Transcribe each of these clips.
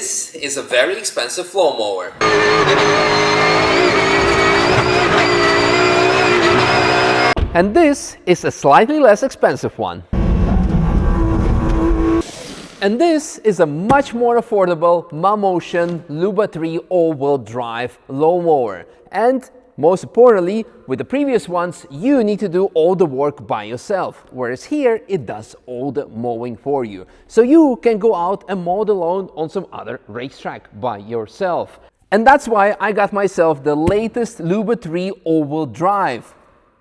this is a very expensive lawnmower. And this is a slightly less expensive one. And this is a much more affordable Motion Luba 3 all-wheel drive lawnmower. And most importantly, with the previous ones, you need to do all the work by yourself, whereas here it does all the mowing for you. So you can go out and mow the lawn on some other racetrack by yourself. And that's why I got myself the latest Luba 3 all-wheel drive,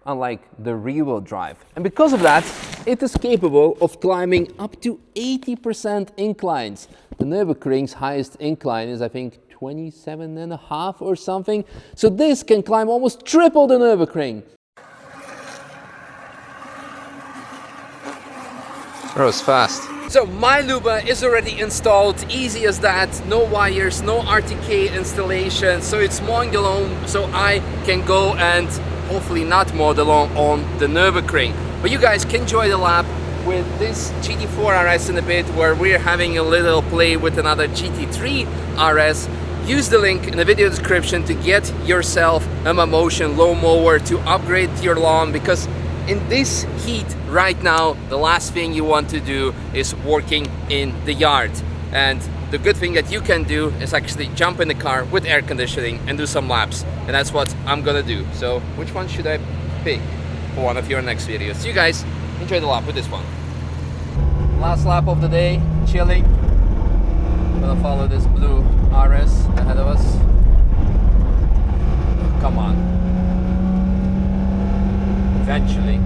unlike the rear-wheel drive. And because of that, it is capable of climbing up to 80% inclines. The Nürburgring's highest incline is, I think, 27.5 or something. So this can climb almost triple the Nürburgring. That was fast. So my Luba is already installed, easy as that, no wires, no RTK installation, so it's mowing the lawn, so I can go and hopefully not mow the lawn on the Nürburgring. But you guys can enjoy the lap with this GT4 RS in a bit, where we're having a little play with another GT3 RS. Use the link in the video description to get yourself a Motion lawnmower to upgrade your lawn, because in this heat right now, the last thing you want to do is working in the yard. And the good thing that you can do is actually jump in the car with air conditioning and do some laps. And that's what I'm gonna do. So which one should I pick for one of your next videos? You guys enjoy the lap with this one. Last lap of the day, chilling. Gonna follow this blue RS ahead of us. Come on. Eventually.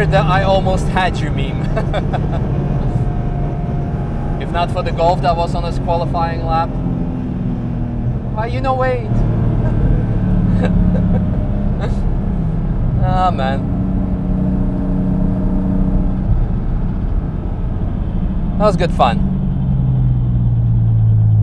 That I almost had you meme. If not for the Golf that was on his qualifying lap. Why, you know, wait. Ah, man. That was good fun.